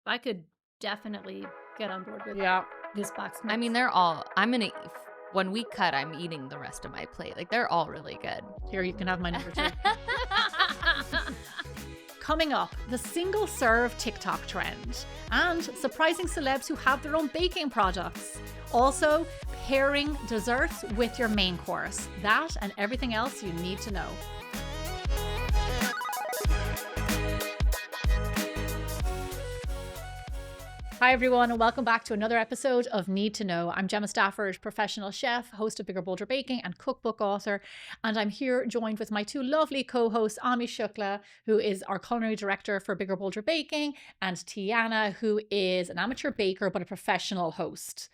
I could definitely get on board with Yeah. this box I mean, mix. they're all when we cut, I'm eating the rest of my plate. Like, they're all really good. Here, you can have my number 2. Coming up, the single serve TikTok trend and surprising celebs who have their own baking products. Also, pairing desserts with your main course. That and everything else you need to know. Hi, everyone, and welcome back to another episode of Need to Know. I'm Gemma Stafford, professional chef, host of Bigger Bolder Baking, and cookbook author. And I'm here joined with my two lovely co-hosts, Shukla, who is our culinary director for Bigger Bolder Baking, and Tianna, who is an amateur baker but a professional host.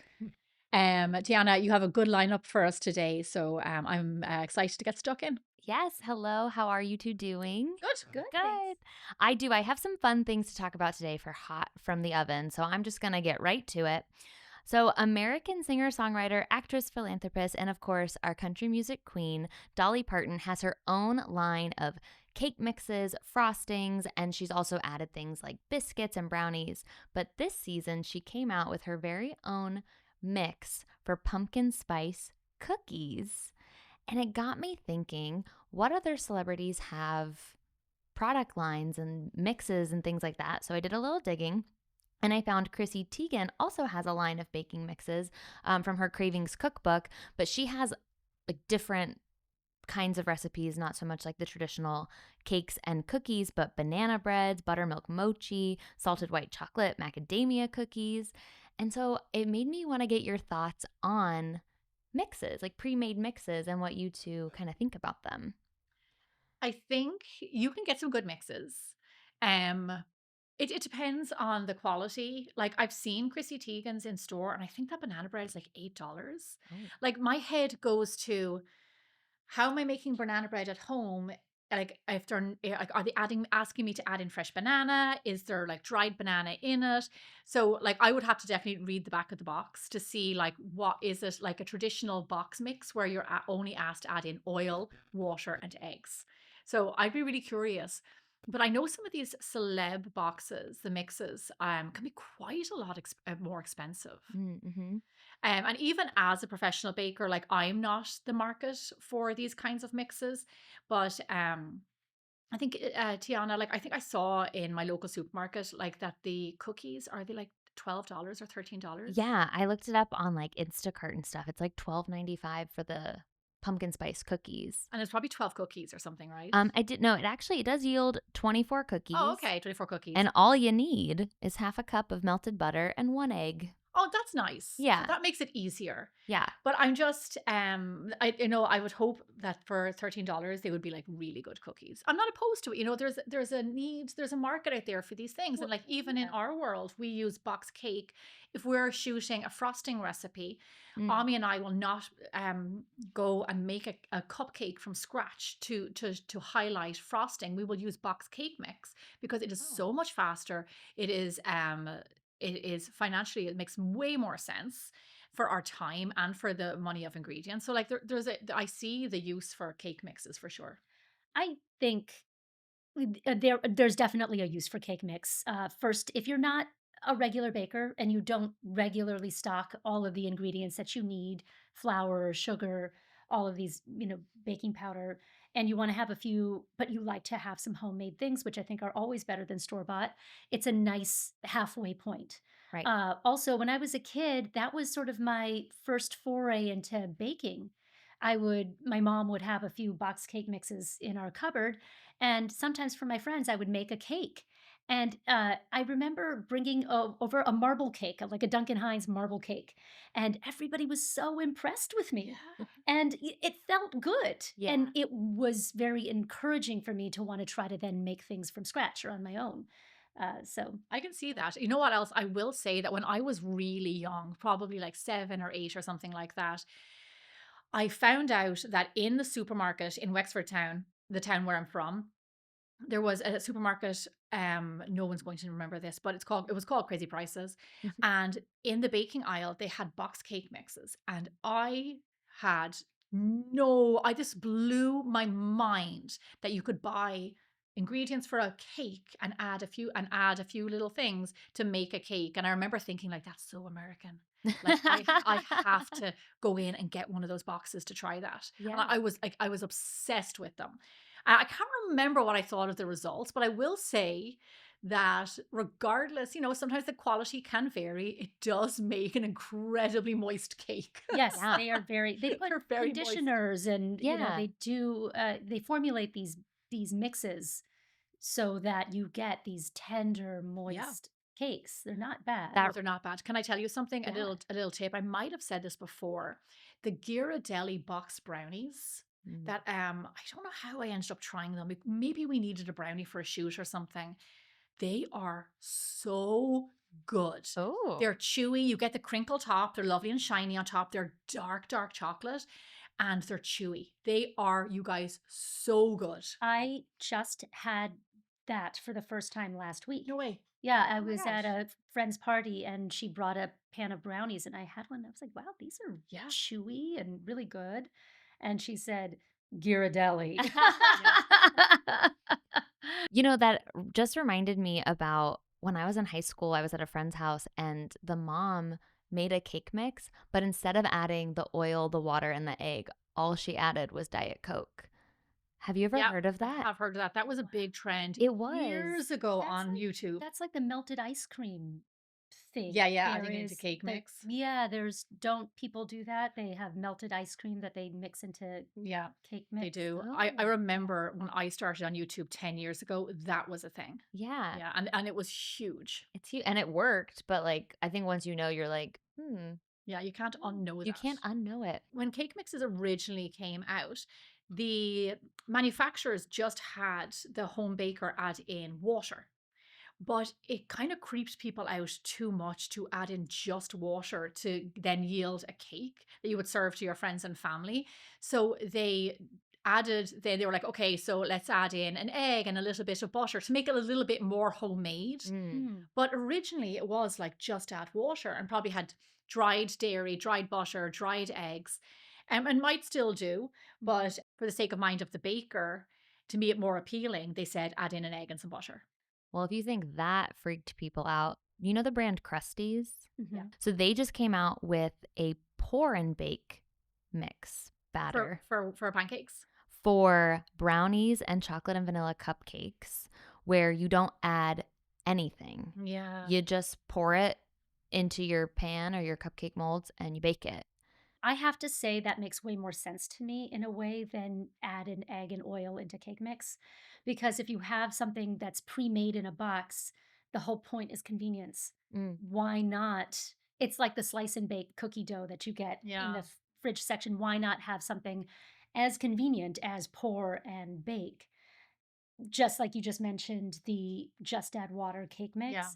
Tianna, you have a good lineup for us today, so I'm excited to get stuck in. Yes. Hello. How are you two doing? Good. Good. I do. I have some fun things to talk about today for hot from the oven, so I'm just going to get right to it. So, American singer-songwriter, actress, philanthropist, and of course, our country music queen, Dolly Parton, has her own line of cake mixes, frostings, and she's also added things like biscuits and brownies. But this season, she came out with her very own mix for pumpkin spice cookies. And it got me thinking, what other celebrities have product lines and mixes and things like that? So I did a little digging. And I found Chrissy Teigen also has a line of baking mixes from her Cravings cookbook, but she has different kinds of recipes, not so much like the traditional cakes and cookies, but banana breads, buttermilk mochi, salted white chocolate, macadamia cookies. And so it made me want to get your thoughts on mixes, like pre-made mixes, and what you two kind of think about them. I think you can get some good mixes. It depends on the quality. Like I've seen Chrissy Teigen's in store, and I think that banana bread is like $8. Oh. Like my head goes to, how am I making banana bread at home? Like if they're like, are they asking me to add in fresh banana? Is there like dried banana in it? So like I would have to definitely read the back of the box to see like what is it, like a traditional box mix where you're only asked to add in oil, water, and eggs. So I'd be really curious. But I know some of these celeb boxes, the mixes, can be quite a lot more expensive. Mm-hmm. And even as a professional baker, like I'm not the market for these kinds of mixes, but I think Tianna, like I think I saw in my local supermarket, like that the cookies are they like $12 or $13? Yeah, I looked it up on like Instacart and stuff. It's like $12.95 for the pumpkin spice cookies. And it's probably 12 cookies or something, right? I didn't know it does yield 24 cookies. Oh, okay, 24 cookies. And all you need is half a cup of melted butter and 1 egg. Oh, that's nice. Yeah. So that makes it easier. Yeah. But I'm just I would hope that for $13 they would be like really good cookies. I'm not opposed to it. You know, there's a need, there's a market out there for these things. And like even in our world, we use box cake. If we're shooting a frosting recipe, Ami and I will not go and make a cupcake from scratch to highlight frosting. We will use box cake mix because it is so much faster. It is financially, it makes way more sense for our time and for the money of ingredients. So like I see the use for cake mixes for sure. I think there's definitely a use for cake mix. First, if you're not a regular baker and you don't regularly stock all of the ingredients that you need, flour, sugar, all of these, baking powder, and you want to have a few, but you like to have some homemade things, which I think are always better than store-bought, it's a nice halfway point. Right. Also, when I was a kid, that was sort of my first foray into baking. My mom would have a few box cake mixes in our cupboard, and sometimes for my friends, I would make a cake. And I remember bringing over a marble cake, like a Duncan Hines marble cake, and everybody was so impressed with me. Yeah. And it felt good. Yeah. And it was very encouraging for me to want to try to then make things from scratch or on my own. So I can see that. You know what else? I will say that when I was really young, probably like 7 or 8 or something like that, I found out that in the supermarket in Wexford Town, the town where I'm from, there was a supermarket. No one's going to remember this, but it was called Crazy Prices. And in the baking aisle, they had box cake mixes. And I just blew my mind that you could buy ingredients for a cake and add a few little things to make a cake. And I remember thinking like, that's so American. Like I have to go in and get one of those boxes to try that. And Yeah. I was obsessed with them. I can't remember what I thought of the results, but I will say that regardless, sometimes the quality can vary. It does make an incredibly moist cake. Yes, Yeah. they are they put They're very moist. conditioners and, Yeah. they do, they formulate these mixes so that you get these tender, moist cakes. They're not bad. No, they're not bad. Can I tell you something? Yeah. A little tip. I might have said this before. The Ghirardelli box brownies. Mm. That I don't know how I ended up trying them. Maybe we needed a brownie for a shoot or something. They are so good. Oh. They're chewy. You get the crinkle top. They're lovely and shiny on top. They're dark, dark chocolate, and they're chewy. They are, you guys, so good. I just had that for the first time last week. No way. Yeah, I Oh my was at gosh. a friend's party and she brought a pan of brownies and I had one. I was like, wow, these are Yeah. chewy and really good. And she said, Ghirardelli. That just reminded me about when I was in high school, I was at a friend's house and the mom made a cake mix, but instead of adding the oil, the water, and the egg, all she added was Diet Coke. Have you ever Yep, heard of that? I've heard of that. That was a big trend It was. years ago That's on like- YouTube. That's like the melted ice cream thing. Yeah, There adding it into is cake mix. Yeah, don't people do that? They have melted ice cream that they mix into Yeah, cake mix. they do. Oh. I remember when I started on YouTube 10 years ago, that was a thing. Yeah. Yeah, and it was huge. It's huge. And it worked, but I think once you know, you're like, Yeah, you can't unknow that. you can't unknow it. When cake mixes originally came out, the manufacturers just had the home baker add in water. But it kind of creeps people out too much to add in just water to then yield a cake that you would serve to your friends and family. So they were like, okay, so let's add in an egg and a little bit of butter to make it a little bit more homemade. Mm. But originally it was like just add water and probably had dried dairy, dried butter, dried eggs, and might still do. But for the sake of mind of the baker, to make it more appealing, they said add in an egg and some butter. Well, if you think that freaked people out, you know the brand Krusteaz? Mhm. So they just came out with a pour and bake mix batter For pancakes. for brownies and chocolate and vanilla cupcakes where you don't add anything. Yeah. You just pour it into your pan or your cupcake molds and you bake it. I have to say that makes way more sense to me in a way than add an egg and oil into cake mix. Because if you have something that's pre-made in a box, the whole point is convenience. Mm. Why not? It's like the slice and bake cookie dough that you get in Yeah. the fridge section. Why not have something as convenient as pour and bake? Just like you just mentioned, the just add water cake mix Yeah.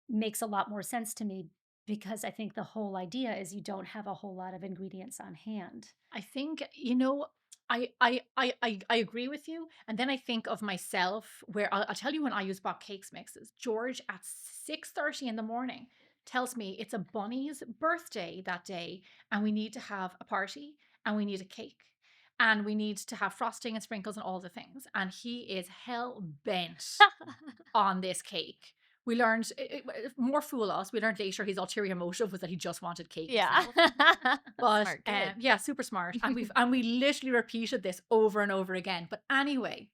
makes a lot more sense to me because I think the whole idea is you don't have a whole lot of ingredients on hand. I think, I agree with you. And then I think of myself where I'll tell you when I use bought cakes mixes. George at 6:30 in the morning tells me it's a bunny's birthday that day and we need to have a party and we need a cake and we need to have frosting and sprinkles and all the things. And he is hell bent on this cake. We learned, more fool us, we learned later his ulterior motive was that he just wanted cake. himself. But Smart kid. yeah, super smart. And we literally repeated this over and over again. But anyway,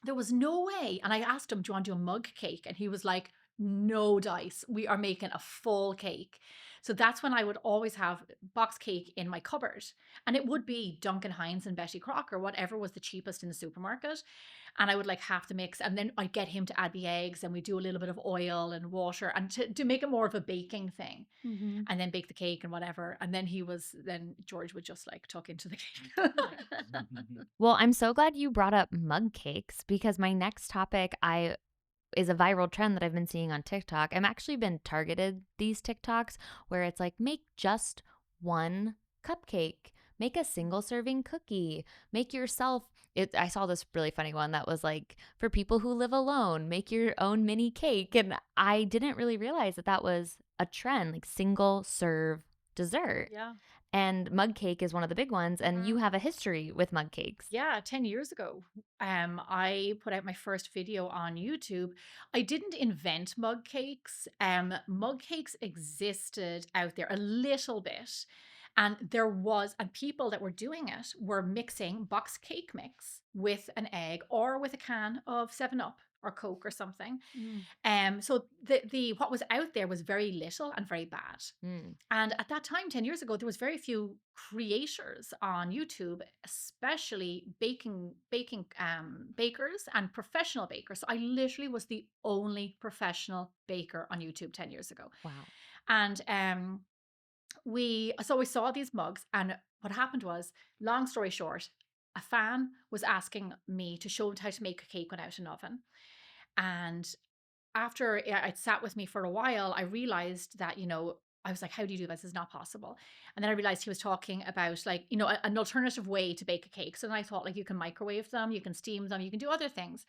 there was no way. And I asked him, do you want to do a mug cake? And he was like, no dice. We are making a full cake. So that's when I would always have box cake in my cupboard. And it would be Duncan Hines and Betty Crocker, whatever was the cheapest in the supermarket. And I would like have to mix. And then I'd get him to add the eggs and we do a little bit of oil and water and to make it more of a baking thing. Mhm. And then bake the cake and whatever. And then George would just like tuck into the cake. Well, I'm so glad you brought up mug cakes because my next topic is a viral trend that I've been seeing on TikTok. I've actually been targeted these TikToks where it's like, make just one cupcake, make a single serving cookie, make yourself. I saw this really funny one that was like, for people who live alone, make your own mini cake. And I didn't really realize that was a trend, like single serve dessert. Yeah. And mug cake is one of the big ones, and you have a history with mug cakes. Yeah, 10 years ago, I put out my first video on YouTube. I didn't invent mug cakes. Mug cakes existed out there a little bit. And and people that were doing it were mixing box cake mix with an egg or with a can of 7 Up or Coke or something. Mm. So what was out there was very little and very bad. Mm. And at that time, 10 years ago, there was very few creators on YouTube, especially bakers and professional bakers. So I literally was the only professional baker on YouTube 10 years ago. Wow. And we saw these mugs, and what happened was, long story short, a fan was asking me to show him how to make a cake without an oven. And after it sat with me for a while, I realized that, I was like, how do you do this? It's not possible. And then I realized he was talking about, like, an alternative way to bake a cake. So then I thought, like, you can microwave them, you can steam them, you can do other things.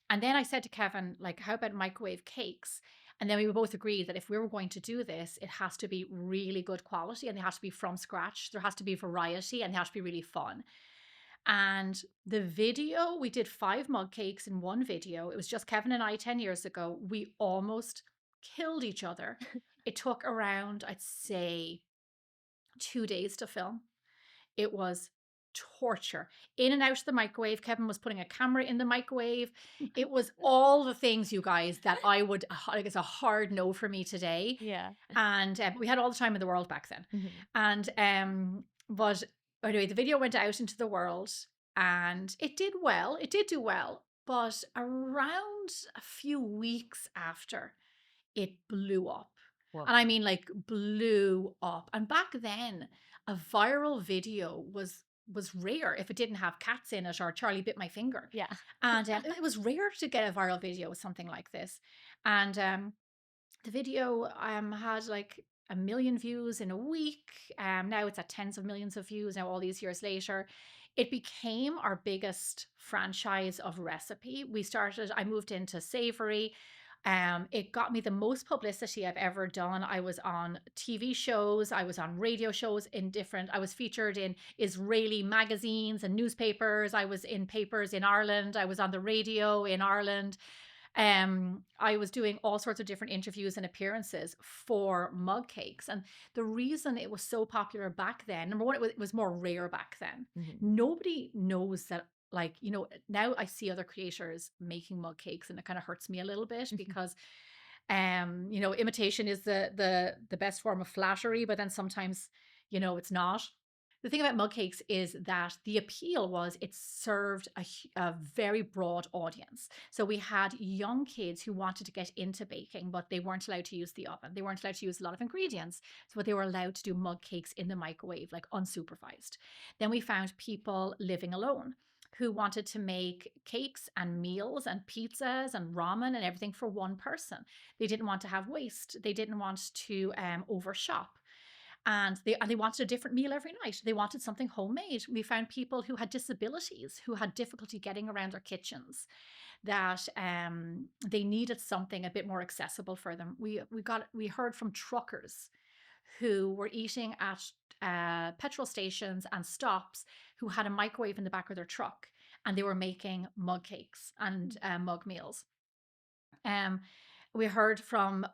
And then I said to Kevin, like, how about microwave cakes? And then we both agreed that if we were going to do this, it has to be really good quality and they have to be from scratch. There has to be variety and they have to be really fun. And the video, we did 5 mug cakes in one video. It was just Kevin and I 10 years ago. We almost killed each other. It took around, I'd say, 2 days to film. It was torture. In and out of the microwave. Kevin was putting a camera in the microwave. It was all the things, you guys, that I would, like, it's a hard no for me today. Yeah. And we had all the time in the world back then. Mhm. And but anyway, the video went out into the world and it did well. It did do well. But around a few weeks after, it blew up. Whoa. And I mean, like, blew up. And back then, a viral video was rare if it didn't have cats in it or Charlie bit my finger. Yeah. And it was rare to get a viral video with something like this. And the video had like 1 million views in a week. Now it's at tens of millions of views now, all these years later. It became our biggest franchise of recipe. I moved into savory. It got me the most publicity I've ever done. I was on TV shows, I was on radio shows I was featured in Israeli magazines and newspapers. I was in papers in Ireland. I was on the radio in Ireland. I was doing all sorts of different interviews and appearances for mug cakes. And the reason it was so popular back then, number one, it was more rare back then. Mhm. Nobody knows that, like, now I see other creators making mug cakes and it kind of hurts me a little bit because imitation is the best form of flattery, but then sometimes, it's not. The thing about mug cakes is that the appeal was it served a very broad audience. So we had young kids who wanted to get into baking, but they weren't allowed to use the oven. They weren't allowed to use a lot of ingredients. So they were allowed to do mug cakes in the microwave, like unsupervised. Then we found people living alone who wanted to make cakes and meals and pizzas and ramen and everything for one person. They didn't want to have waste. They didn't want to overshop. And they wanted a different meal every night. They wanted something homemade. We found people who had disabilities, who had difficulty getting around their kitchens, that they needed something a bit more accessible for them. We heard from truckers who were eating at petrol stations and stops, who had a microwave in the back of their truck, and they were making mug cakes and mug meals. We heard from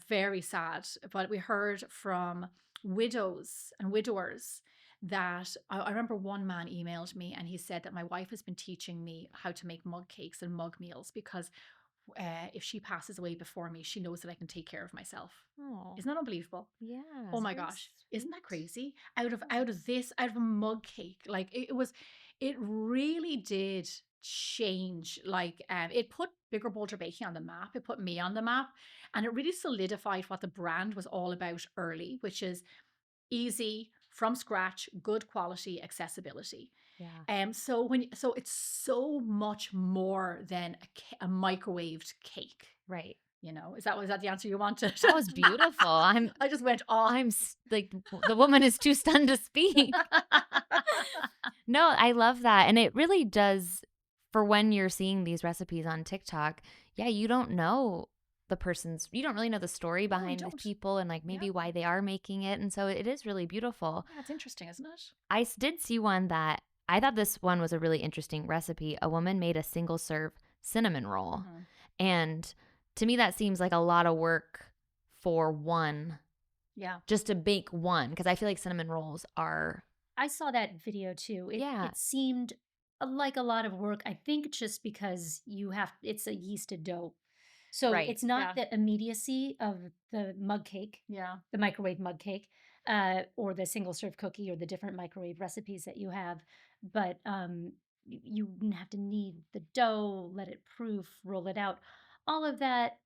very sad, but we heard from widows and widowers that I remember one man emailed me and he said that my wife has been teaching me how to make mug cakes and mug meals because if she passes away before me, she knows that I can take care of myself. Oh. Isn't that unbelievable? Yeah. Oh my gosh. Isn't that crazy? Out of a mug cake. Like it really did change. Like it put Bigger Bolder Baking on the map. It put me on the map. And it really solidified what the brand was all about early, which is easy, from scratch, good quality, accessibility. Yeah. So it's so much more than a microwaved cake. Right. Was that the answer you wanted? That was beautiful. I just went off. like, the woman is too stunned to speak. No, I love that. And it really does, for when you're seeing these recipes on TikTok, yeah, you don't know the person's, you don't really know the story No, you behind the don't. people and like maybe why they are making it. And so it is really beautiful. Yeah, it's interesting, isn't it? Did see one that I thought this one was a really interesting recipe. A woman made a single serve cinnamon roll. Mhm. And to me, that seems like a lot of work for one, Yeah. just to bake one, because I feel like cinnamon rolls are, I saw that video too. yeah, It seemed like a lot of work. I think just because it's a yeasted dough. So right. it's not Yeah. the immediacy of the mug cake, Yeah. the microwave mug cake, or the single serve cookie or the different microwave recipes that you have. But you have to knead the dough, let it proof, roll it out. All of that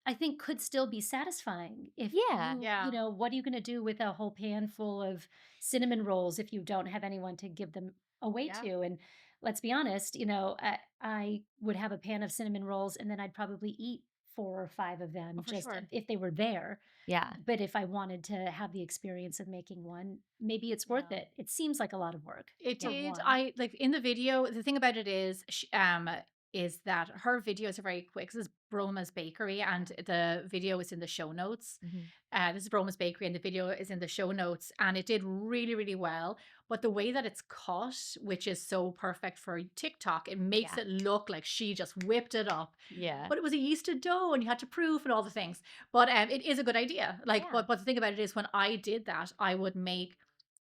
I think could still be satisfying if Yeah. you Yeah. know, what are you gonna do with a whole pan full of cinnamon rolls if you don't have anyone to give them away Yeah. to? And let's be honest, I would have a pan of cinnamon rolls and then I'd probably eat 4 or 5 of them Oh, for just sure. if they were there. Yeah. But if I wanted to have the experience of making one, maybe it's worth Yeah. it. It seems like a lot of work It for did. one. I like in the video. The thing about it is that her videos are very quick. This is Broma's Bakery, and the video is in the show notes. Mhm. This is Broma's Bakery, and the video is in the show notes, and it did really, really well. But the way that it's cut, which is so perfect for TikTok, it makes Yeah. it look like she just whipped it up. Yeah. But it was a yeasted dough, and you had to proof and all the things. But it is a good idea. Like, Yeah. but the thing about it is, when I did that, I would make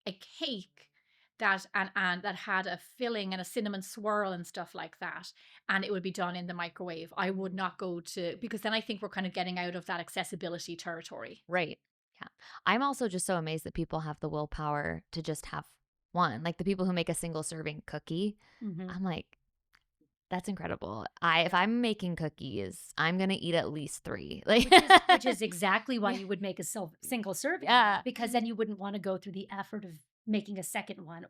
a cake and that had a filling and a cinnamon swirl and stuff like that, and it would be done in the microwave. I would not go to, because then I think we're kind of getting out of that accessibility territory. Right. Yeah. I'm also just so amazed that people have the willpower to just have one. Like the people who make a single serving cookie, Mhm. I'm like, that's incredible. If I'm making cookies, I'm gonna eat at least 3. Like, Which is exactly why yeah. you would make a single serving, Yeah. because then you wouldn't wanna go through the effort of making a second one.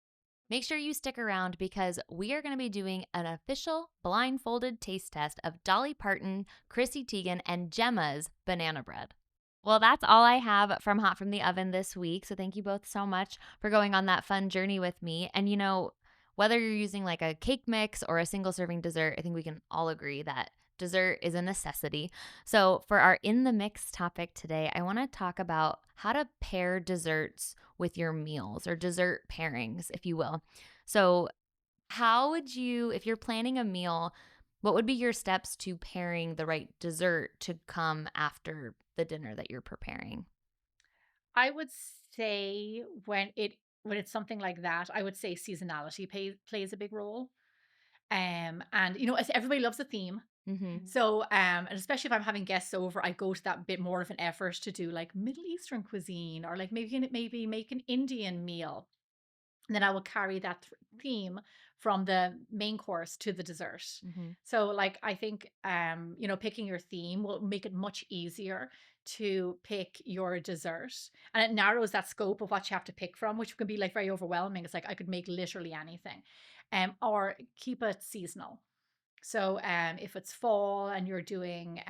Make sure you stick around because we are going to be doing an official blindfolded taste test of Dolly Parton, Chrissy Teigen, and Gemma's banana bread. Well, that's all I have from Hot from the Oven this week. So thank you both so much for going on that fun journey with me. And whether you're using like a cake mix or a single serving dessert, I think we can all agree that dessert is a necessity. So for our In the Mix topic today, I want to talk about how to pair desserts with your meals or dessert pairings, if you will. So, how would you, if you're planning a meal, what would be your steps to pairing the right dessert to come after the dinner that you're preparing? I would say when it's something like that, I would say seasonality plays a big role. And everybody loves a theme. Mm-hmm. Mhm. So, and especially if I'm having guests over, I go to that bit more of an effort to do like Middle Eastern cuisine, or like maybe make an Indian meal. And then I will carry that theme from the main course to the dessert. Mm-hmm. So, like, I think, picking your theme will make it much easier to pick your dessert, and it narrows that scope of what you have to pick from, which can be like very overwhelming. It's like I could make literally anything, or keep it seasonal. So, if it's fall and you're doing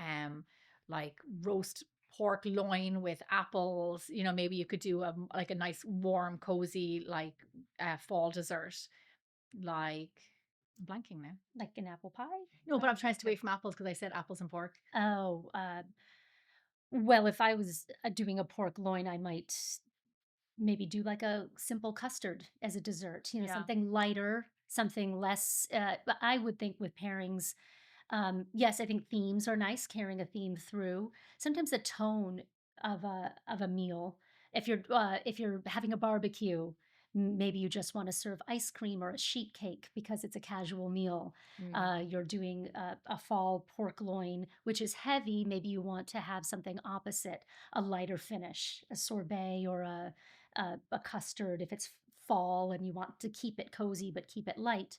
like roast pork loin with apples, maybe you could do like a nice warm, cozy like fall dessert. Like I'm blanking now. Like an apple pie? No, but I'm trying to stay away from apples because I said apples and pork. Oh, well, if I was, doing a pork loin, I might maybe do like a simple custard as a dessert, Yeah. something lighter, something less, but I would think with pairings, yes, I think themes are nice, carrying a theme through. Sometimes the tone of a meal, if you're having a barbecue, maybe you just want to serve ice cream or a sheet cake because it's a casual meal. You're doing a fall pork loin, which is heavy. Maybe you want to have something opposite, a lighter finish, a sorbet or a custard if it's fall and you want to keep it cozy but keep it light.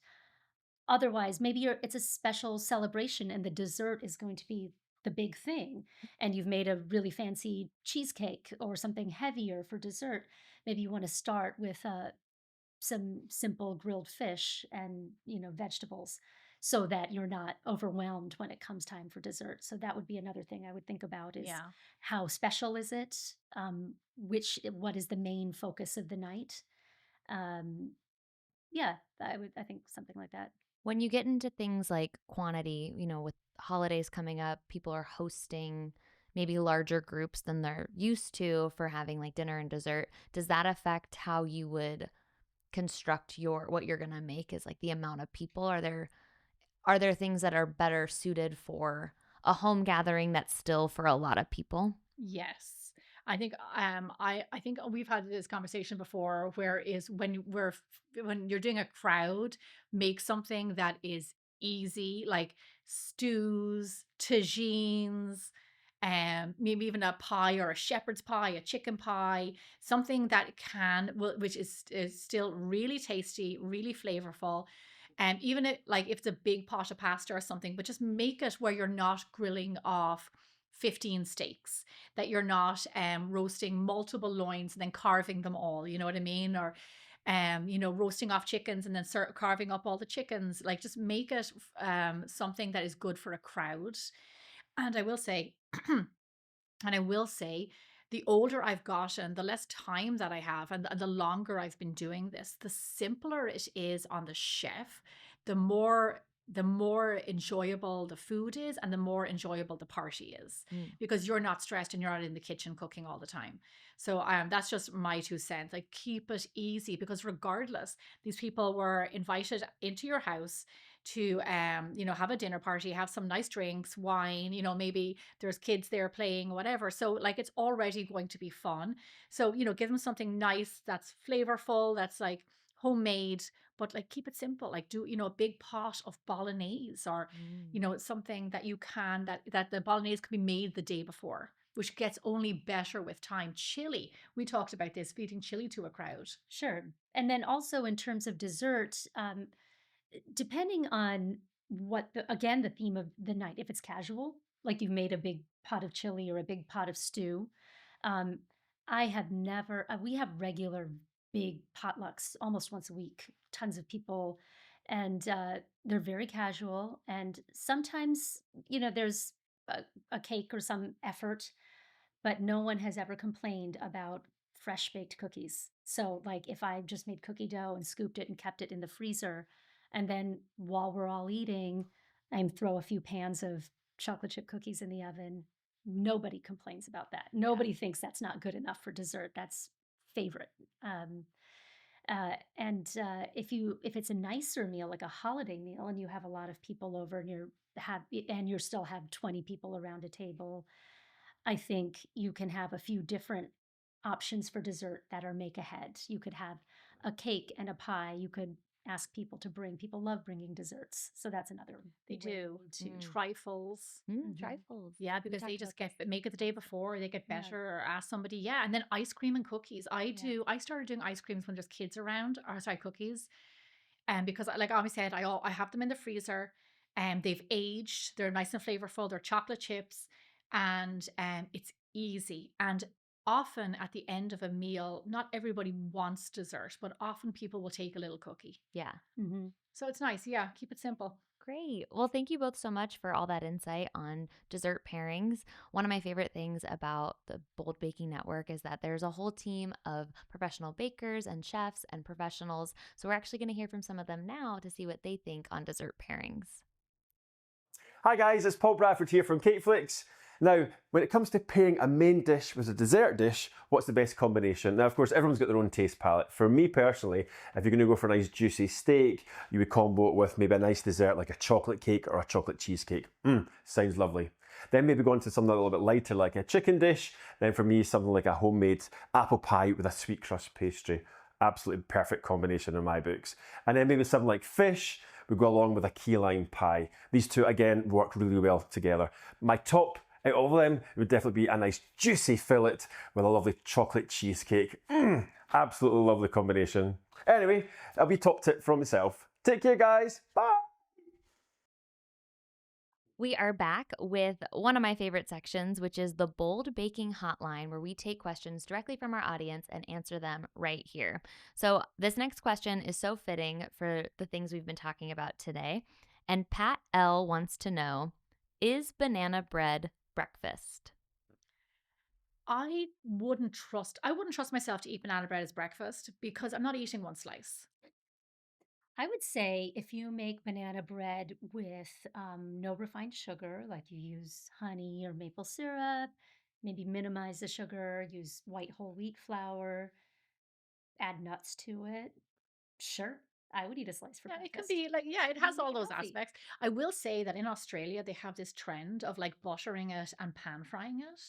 Otherwise, maybe it's a special celebration and the dessert is going to be the big thing, and you've made a really fancy cheesecake or something heavier for dessert. Maybe you want to start with some simple grilled fish and vegetables, so that you're not overwhelmed when it comes time for dessert. So that would be another thing I would think about is Yeah. how special is it? What is the main focus of the night? Um, yeah, I think something like that. When you get into things like quantity, with holidays coming up, people are hosting maybe larger groups than they're used to for having like dinner and dessert. Does that affect how you would construct what you're going to make is like the amount of people? Are there things that are better suited for a home gathering that's still for a lot of people? Yes. I think we've had this conversation before where is when you're doing a crowd, make something that is easy, like stews, tagines, maybe even a pie or a shepherd's pie, a chicken pie, something that which is still really tasty, really flavorful. Even if it's a big pot of pasta or something, but just make it where you're not grilling off 15 steaks, that you're not roasting multiple loins and then carving them all, you know what I mean? Or roasting off chickens and then carving up all the chickens. Like just make it something that is good for a crowd. And I will say, and I will say, the older I've gotten, the less time that I have, and the longer I've been doing this, the simpler it is on the chef, the more enjoyable the food is, and the more enjoyable the party is, Mm. because you're not stressed and you're not in the kitchen cooking all the time. So that's just my 2 cents. Like keep it easy, because regardless, these people were invited into your house to have a dinner party, have some nice drinks, wine, maybe there's kids there playing, whatever. So like it's already going to be fun. So, give them something nice that's flavorful, that's like homemade, but like keep it simple. Like do, a big pot of bolognese, or, Mm. something that you can, that the bolognese can be made the day before, which gets only better with time. Chili. We talked about this, feeding chili to a crowd. Sure. And then also in terms of dessert, depending on again, the theme of the night, if it's casual, like you've made a big pot of chili or a big pot of stew, um, I have never, we have regular big potlucks almost once a week, tons of people, and they're very casual. And sometimes, there's a, a cake or some effort, but no one has ever complained about fresh baked cookies. So, like, if I just made cookie dough and scooped it and kept it in the freezer, and then while we're all eating, I throw a few pans of chocolate chip cookies in the oven, nobody complains about that. Yeah. Nobody thinks that's not good enough for dessert. That's favorite. And if it's a nicer meal, like a holiday meal, and you have a lot of people over, and you still have 20 people around a table, I think you can have a few different options for dessert that are make ahead. You could have a cake and a pie. You could ask people to bring. People love bringing desserts, so that's another They way do. to. Mm. Trifles. Mhm. Trifles. Yeah, We because they talked just about this. make it the day before, they get Yeah. better, or ask somebody. Yeah, and then ice cream and cookies. I started doing ice creams when there's kids around, or sorry, cookies. And because like Ami said, I have them in the freezer, and they've aged. They're nice and flavorful. They're chocolate chips, and it's easy. And often at the end of a meal, not everybody wants dessert, but often people will take a little cookie. Yeah. Mhm. So it's nice. Yeah, keep it simple. Great. Well, thank you both so much for all that insight on dessert pairings. One of my favorite things about the Bold Baking Network is that there's a whole team of professional bakers and chefs and professionals. So we're actually going to hear from some of them now to see what they think on dessert pairings. Hi guys, it's Paul Bradford here from Cateflix. Now, when it comes to pairing a main dish with a dessert dish, what's the best combination? Now, of course, everyone's got their own taste palette. For me personally, if you're going to go for a nice juicy steak, you would combo it with maybe a nice dessert like a chocolate cake or a chocolate cheesecake. Sounds lovely. Then maybe go on to something a little bit lighter like a chicken dish. Then for me, something like a homemade apple pie with a sweet crust pastry. Absolutely perfect combination in my books. And then maybe something like fish would go along with a key lime pie. These two, again, work really well together. My top out of all of them would definitely be a nice juicy fillet with a lovely chocolate cheesecake. Absolutely lovely combination. Anyway, that'll be top tip from myself. Take care, guys. Bye. We are back with one of my favorite sections, which is the Bold Baking Hotline, where we take questions directly from our audience and answer them right here. So this next question is so fitting for the things we've been talking about today. And Pat L wants to know, is banana bread breakfast? I wouldn't trust myself to eat banana bread as breakfast, because I'm not eating one slice. I would say if you make banana bread with no refined sugar, like you use honey or maple syrup, maybe minimize the sugar, use white whole wheat flour, add nuts to it. Sure, I would eat a slice for Yeah, it can breakfast. be like, yeah, it And has make all it those healthy. aspects. I will say that in Australia, they have this trend of like buttering it and pan frying it.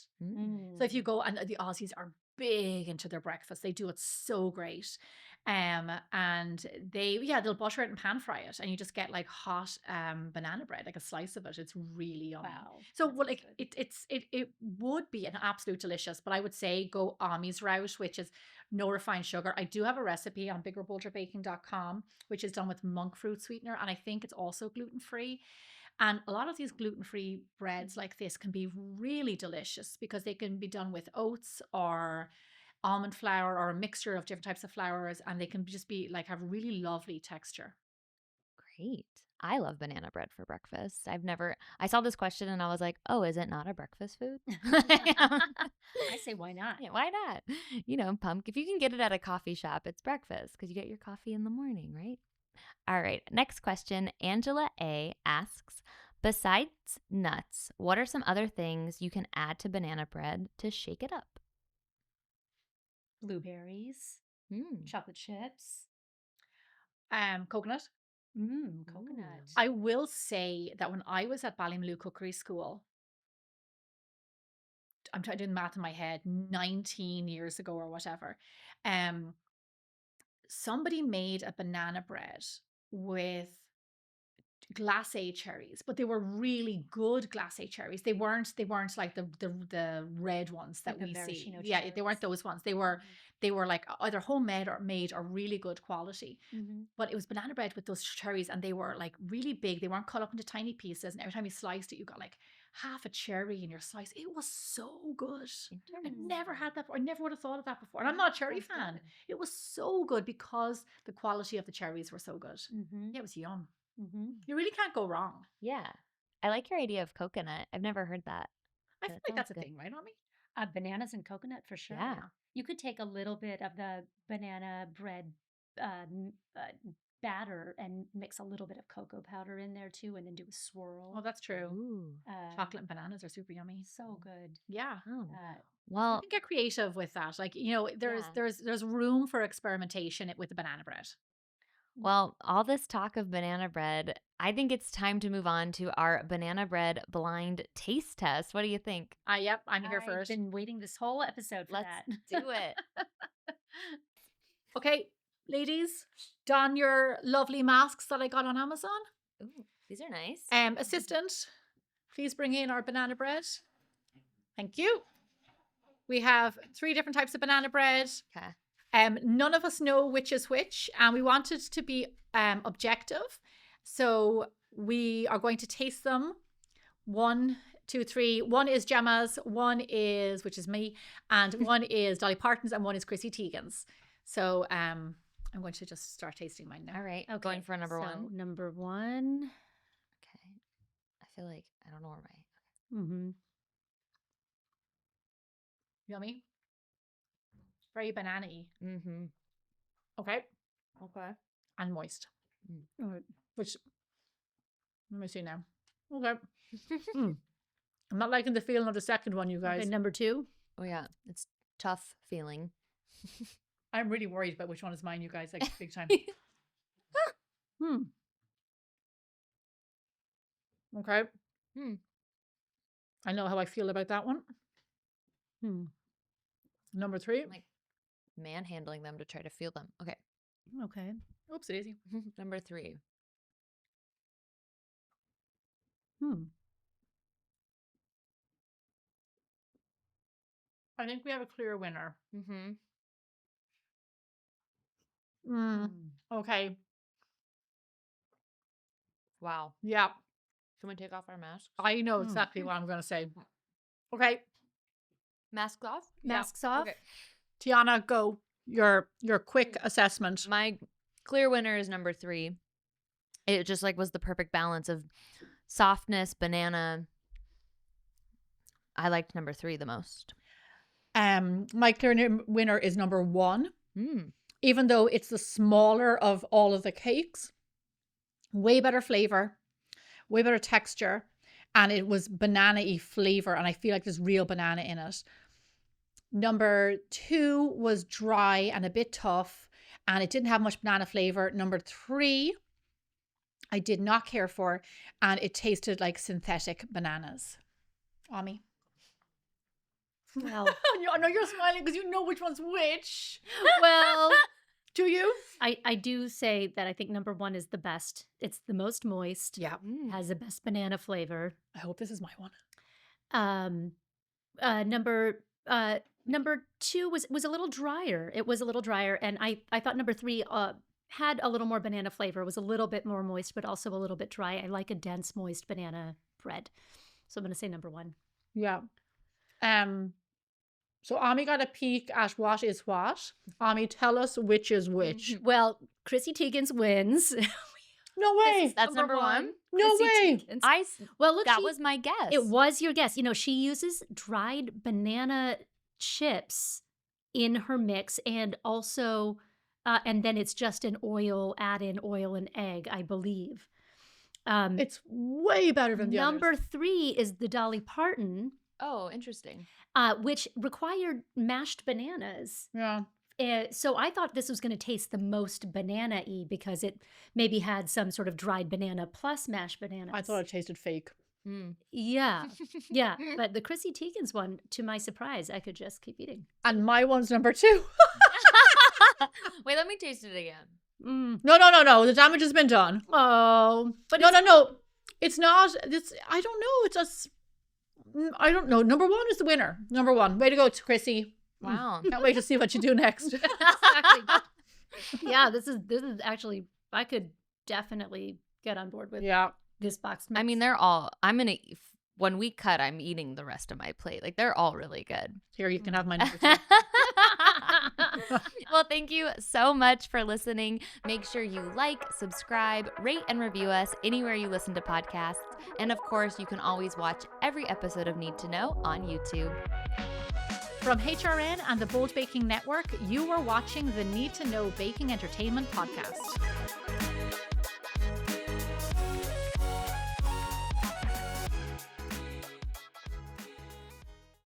So if you Mm. go, and the Aussies are big into their breakfast, they do it so great. And they'll butter it and pan fry it, and you just get like hot banana bread, like a slice of it. It's really yummy. Wow, So that well, sounds like good. it would be an absolute delicious, but I would say go Ami's route, which is no refined sugar. I do have a recipe on biggerbolderbaking.com, which is done with monk fruit sweetener, and I think it's also gluten free. And a lot of these gluten-free breads like this can be really delicious because they can be done with oats or almond flour or a mixture of different types of flours, and they can just be like have really lovely texture. Great. I love banana bread for breakfast. I saw this question and I was like, oh, is it not a breakfast food? I say, why not? Yeah, why not? Pumpkin. If you can get it at a coffee shop, it's breakfast because you get your coffee in the morning, right? All right. Next question. Angela A asks, besides nuts, what are some other things you can add to banana bread to shake it up? Blueberries, Mm. chocolate chips, Coconut. coconut. I will say that when I was at Ballymaloe Cookery School, I'm trying to do the math in my head, 19 years ago or whatever, um, somebody made a banana bread with glacé cherries, but they were really good glacé cherries. They weren't like the red ones that Like the we see. maraschino Yeah, they weren't cherries. those ones. They were like either homemade or made or really good quality. Mm-hmm. But it was banana bread with those cherries, and they were like really big. They weren't cut up into tiny pieces, and every time you sliced it, you got like half a cherry in your slice. It was so good. I'd never had that before. I never would have thought of that before. And I'm not a cherry Sounds fan. good. It was so good because the quality of the cherries were so good. Mm-hmm. Yeah, it was yum. Mm-hmm. You really can't go wrong. Yeah. I like your idea of coconut. I've never heard that. I But feel it like sounds that's a good. thing, right, Ami? Bananas and coconut for sure. Yeah. You could take a little bit of the banana bread batter and mix a little bit of cocoa powder in there too, and then do a swirl. Well, that's true. Ooh. Chocolate and bananas are super yummy. So good. Yeah. Oh. Uh, You Well, can get creative with that. Like, there's Yeah. there's room for experimentation with the banana bread. all this talk of banana bread, I think it's time to move on to our banana bread blind taste test. What do you think? Yep, I'm here I've first. been waiting this whole episode for Let's that. do it. Okay, ladies, don your lovely masks that I got on Amazon. Ooh, these are nice. Assistant, please bring in our banana bread. Thank you. We have 3 different types of banana bread. Okay. None of us know which is which, and we wanted to be objective. So we are going to taste them. 1, 2, 3. One is Gemma's, which is me, and one is Dolly Parton's, and one is Chrissy Teigen's. So I'm going to just start tasting mine now. All right. Okay, Going for number so one. Number one. Okay. I feel like I don't know where my. Mm-hmm. Yummy. Very banana-y. Mm-hmm. Okay. Okay. And moist. All right. Which, let me see now. Okay. I'm not liking the feeling of the second one, you guys. Okay, number two. Oh yeah, it's tough feeling. I'm really worried about which one is mine, you guys, like big time. Okay. I know how I feel about that one. Number 3. I'm like manhandling them to try to feel them. Okay. Okay. Oops, daisy. Number 3. I think we have a clear winner. Mm-hmm. Okay. Wow. Yeah. Can we take off our masks? I know exactly what I'm going to say. Okay. Masks off? Masks off. Okay. Tianna, go. Your quick assessment. My clear winner is number 3. It just was the perfect balance of softness, banana. I liked number 3 the most. My clear winner is number 1. Mm. Even though it's the smaller of all of the cakes, Way better flavor, way better texture. And it was banana-y flavor. And I feel like there's real banana in it. Number 2 was dry and a bit tough. And it didn't have much banana flavor. Number 3, I did not care for. And it tasted like synthetic bananas. Ami. Well, I know you're smiling because you know which one's which. well, Do you? I do say that I think number 1 is the best. It's the most moist. Yeah. Has the best banana flavor. I hope this is my one. Number 2 was a little drier. It was a little drier, and I thought number 3 had a little more banana flavor. It was a little bit more moist, but also a little bit dry. I like a dense, moist banana bread, so I'm going to say number 1. Yeah. So Ami got a peek at what is what. Ami, tell us which is which. Well, Chrissy Teigen's wins. No way. That's number 1. No Chrissy way. Teigen's. Well, look, That was my guess. it was your guess. You know, she uses dried banana chips in her mix, and also, and then it's just an oil, add in oil and egg, I believe. It's way better than the Number others. 3 is the Dolly Parton, Oh, interesting. which required mashed bananas. Yeah. So I thought this was going to taste the most banana-y because it maybe had some sort of dried banana plus mashed bananas. I thought it tasted fake. Yeah, yeah. But the Chrissy Teigen's one, to my surprise, I could just keep eating. And my one's number 2. Wait, let me taste it again. No. The damage has been done. Oh, but No. It's not. I don't know. I don't know. Number 1 is the winner. Number 1. Way to go, Chrissy. Wow. Can't wait to see what you do next. yeah, this is actually, I could definitely get on board with Yeah. this box mix. I mean, when we cut, I'm eating the rest of my plate. Like, they're all really good. Here, you can have my number 2. Well, thank you so much for listening. Make sure you like, subscribe, rate, and review us anywhere you listen to podcasts. And of course, you can always watch every episode of Need to Know on YouTube. From HRN and the Bold Baking Network, you are watching the Need to Know Baking Entertainment podcast.